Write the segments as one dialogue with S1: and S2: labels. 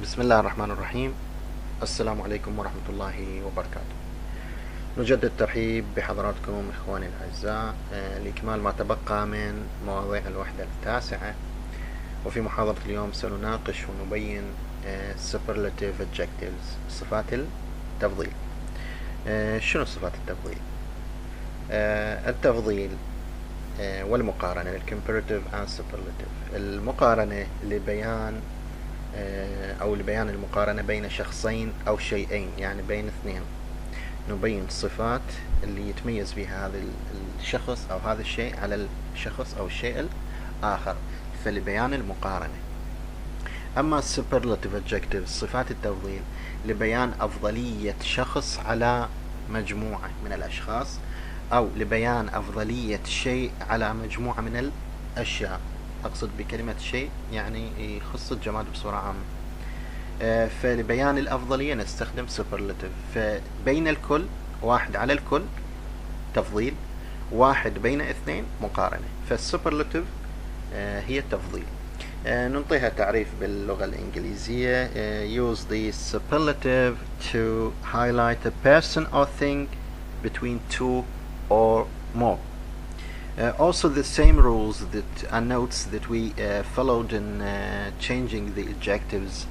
S1: بسم الله الرحمن الرحيم. السلام عليكم ورحمة الله وبركاته. نجدد الترحيب بحضراتكم إخواني الأعزاء لإكمال ما تبقى من مواضيع الوحدة التاسعة. وفي محاضرة اليوم سنناقش ونبين superlative adjectives، صفات التفضيل. شنو صفات التفضيل؟ التفضيل والمقارنة، comparative and superlative. المقارنة لبيان أو لبيان المقارنة بين شخصين أو شيئين، يعني بين اثنين، نبين الصفات اللي يتميز بها هذا الشخص أو هذا الشيء على الشخص أو الشيء الآخر، فلبيان المقارنة. أما superlative adjectives، صفات التفضيل، لبيان أفضلية شخص على مجموعة من الأشخاص، أو لبيان أفضلية شيء على مجموعة من الأشياء. أقصد بكلمة شيء يعني يخص الجماد بصورة عامة. فلبيان الأفضلية نستخدم superlative. فبين الكل، واحد على الكل تفضيل، واحد بين اثنين مقارنة. فالسوبرلاتيف هي التفضيل. ننطيها تعريف باللغة الإنجليزية. Use the superlative to highlight a person or thing between two or more. Also the same rules that and notes that we followed in changing the adjectives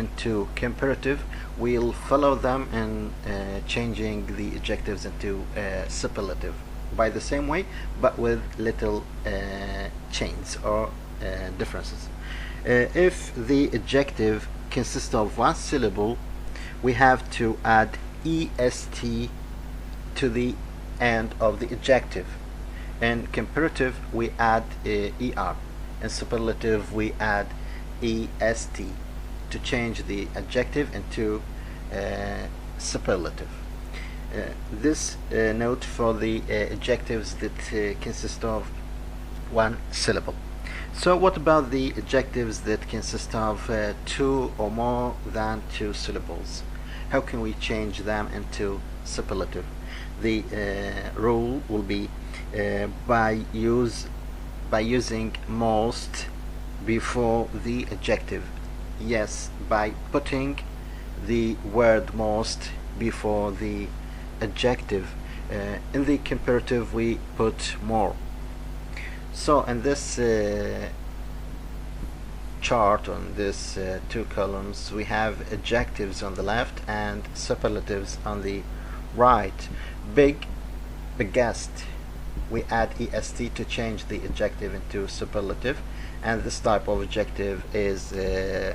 S1: into comparative, we'll follow them in changing the adjectives into superlative by the same way, but with little changes or differences. If the adjective consists of one syllable, we have to add est to the end of the adjective. In comparative we add er. In superlative we add est to change the adjective into superlative. This note for the adjectives that consist of one syllable. So what about the adjectives that consist of two or more than two syllables? How can we change them into superlative? The rule will be by using most before the adjective. Yes, by putting the word most before the adjective. In the comparative we put more. So in this chart, on this two columns, we have adjectives on the left and superlatives on the right. Big, biggest, we add est to change the adjective into superlative, and this type of adjective is the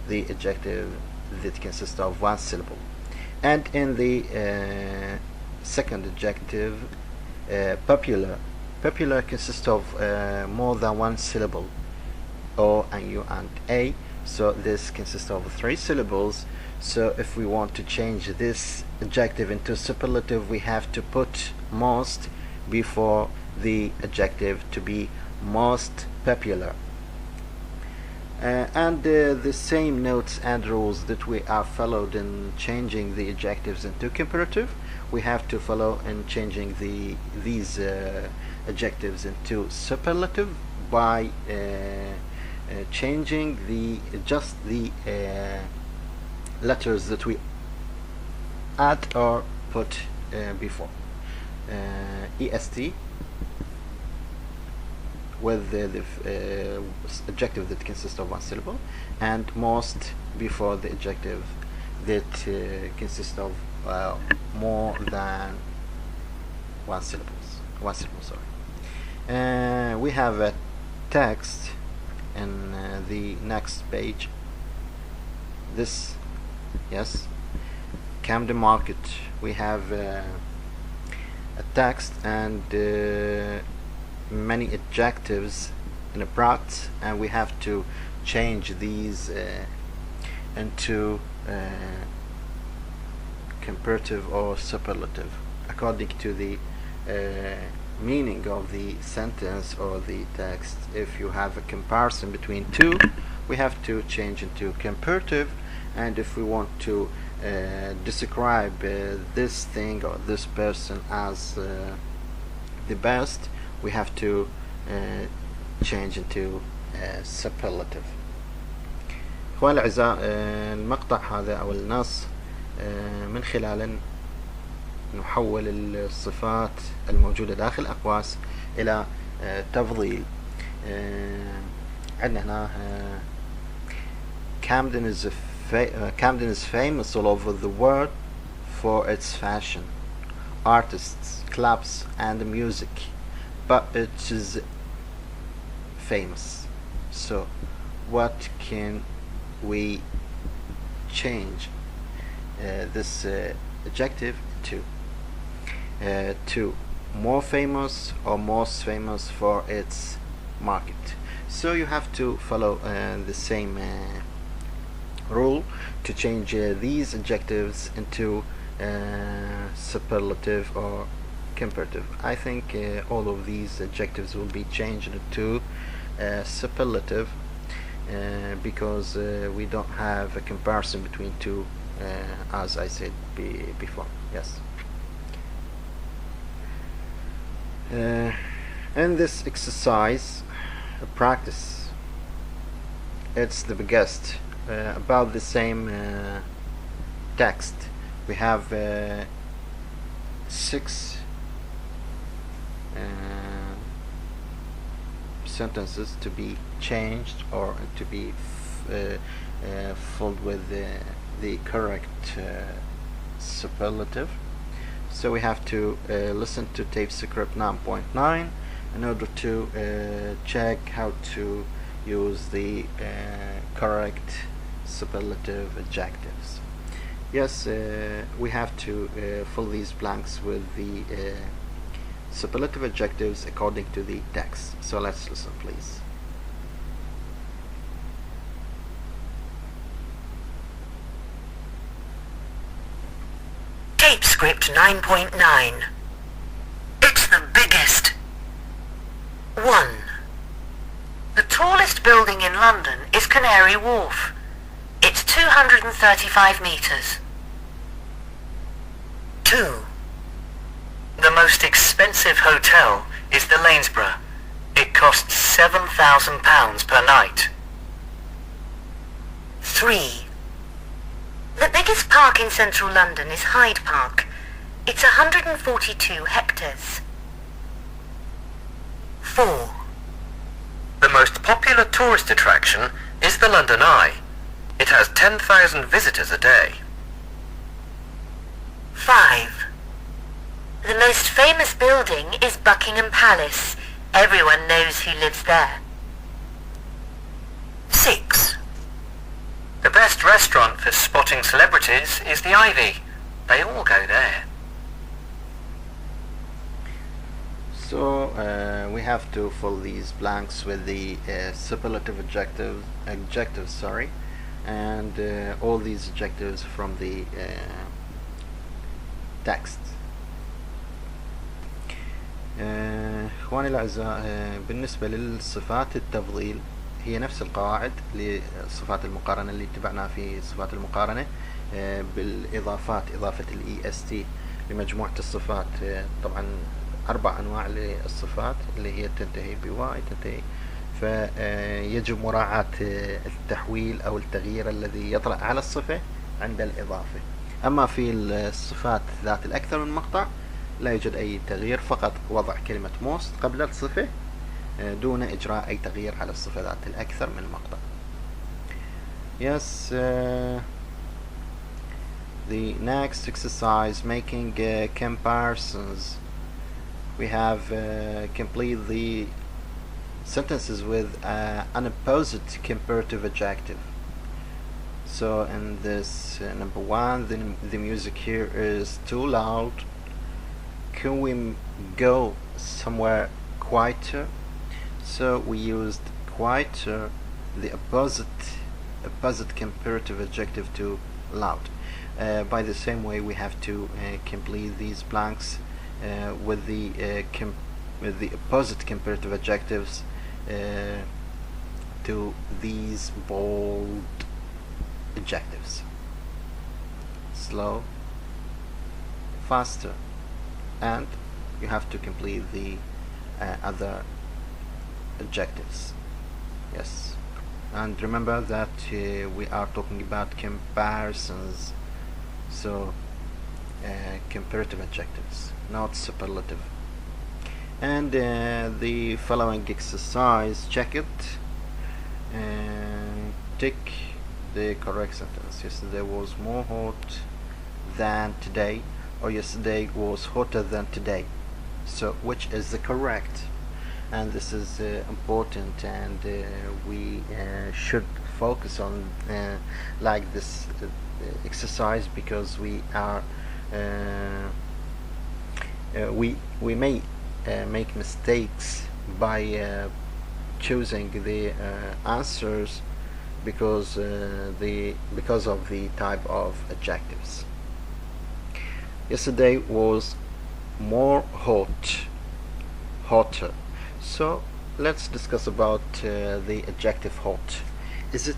S1: adjective that consists of one syllable. And in the second adjective, popular consists of more than one syllable, o and u and a, so this consists of three syllables. So if we want to change this adjective into superlative, we have to put most before the adjective to be most popular. And the same notes and rules that we are followed in changing the adjectives into comparative, we have to follow in changing these adjectives into superlative by changing just the letters that we add or put before. est with the adjective that consists of one syllable, and most before the adjective that consists of more than one syllable. Sorry. We have a text in the next page. This, yes, Camden Market. We have a text and many adjectives in a bracket, and we have to change these into comparative or superlative according to the meaning of the sentence or the text. If you have a comparison between two, we have to change into comparative, and if we want to describe this thing or this person as the best, we have to change into superlative. إخواني الأعزاء، المقطع هذا أو النص من خلاله نحول الصفات الموجودة داخل الأقواس إلى تفضيل. عندنا هنا Camden is famous all over the world for its fashion, artists, clubs and music, but it is famous. So what can we change this adjective to more famous or most famous for its market? So you have to follow the same rule to change these adjectives into superlative or comparative. I think all of these adjectives will be changed to superlative because we don't have a comparison between two, as I said before. Yes. In this exercise practice, it's the biggest about the same text. We have 6 sentences to be changed or to be filled with the correct superlative. So we have to listen to tape script 9.9 in order to check how to use the correct superlative adjectives. Yes, we have to fill these blanks with the superlative adjectives according to the text. So let's listen, please.
S2: Tape script 9.9. It's the biggest. 1. The tallest building in London is Canary Wharf. It's 235 metres. 2. The most expensive hotel is the Lanesborough. It costs £7,000 per night. 3. The biggest park in central London is Hyde Park. It's 142 hectares. 4. The most popular tourist attraction is the London Eye. It has 10,000 visitors a day. 5. The most famous building is Buckingham Palace. Everyone knows who lives there. 6. The best restaurant for spotting celebrities is the Ivy. They all go there.
S1: So we have to fill these blanks with the superlative adjectives, and all these adjectives from the text. إخواني الأعزاء، بالنسبة للصفات التفضيل هي نفس القواعد لصفات المقارنة اللي اتبعناها في صفات المقارنة، بالإضافات، إضافة ال EST لمجموعة الصفات. طبعا 4 أنواع للصفات اللي هي تنتهي بواي تنتهي، فيجب مراعاة التحويل أو التغيير الذي يطرأ على الصفة عند الإضافة. أما في الصفات ذات الأكثر من مقطع لا يوجد أي تغيير، فقط وضع كلمة most قبل الصفة دون إجراء أي تغيير على الصفة ذات الأكثر من مقطع. Yes, the next exercise, making comparisons. We have complete the sentences with an opposite comparative adjective. So in this number 1, the music here is too loud. Can we go somewhere quieter? So we used quieter, the opposite comparative adjective to loud. By the same way, we have to complete these blanks with the opposite comparative adjectives to these bold adjectives: slow, faster, and you have to complete the other adjectives. Yes, and remember that we are talking about comparisons, so comparative adjectives, not superlative. And the following exercise, check it and tick the correct sentence. Yesterday was more hot than today, or yesterday was hotter than today. So which is the correct? And this is important, and we should focus on like this exercise, because we are we may make mistakes by choosing the answers because of the type of adjectives. Yesterday was more hotter. So let's discuss about the adjective hot. Is it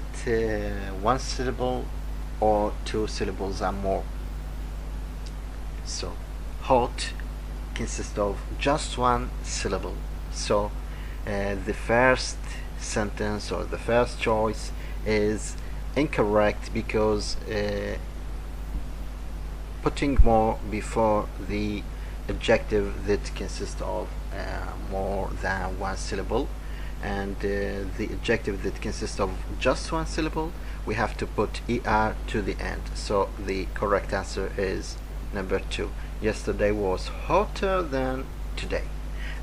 S1: one syllable or two syllables and more? So hot consists of just one syllable. So the first sentence or the first choice is incorrect, because putting more before the adjective that consists of more than one syllable, and the adjective that consists of just one syllable, we have to put er to the end. So the correct answer is number 2. Yesterday was hotter than today.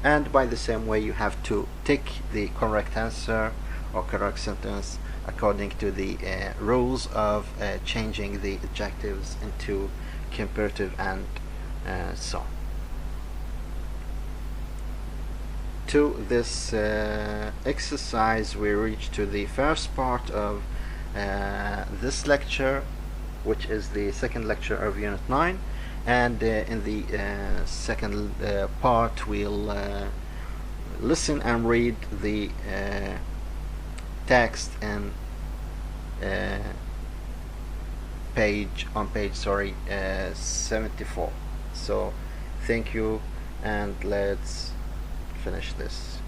S1: And by the same way, you have to tick the correct answer or correct sentence according to the rules of changing the adjectives into comparative and so on. To this exercise, we reach to the first part of this lecture, which is the second lecture of Unit 9. And in the second part, we'll listen and read the text and page 74. So thank you, and let's finish this.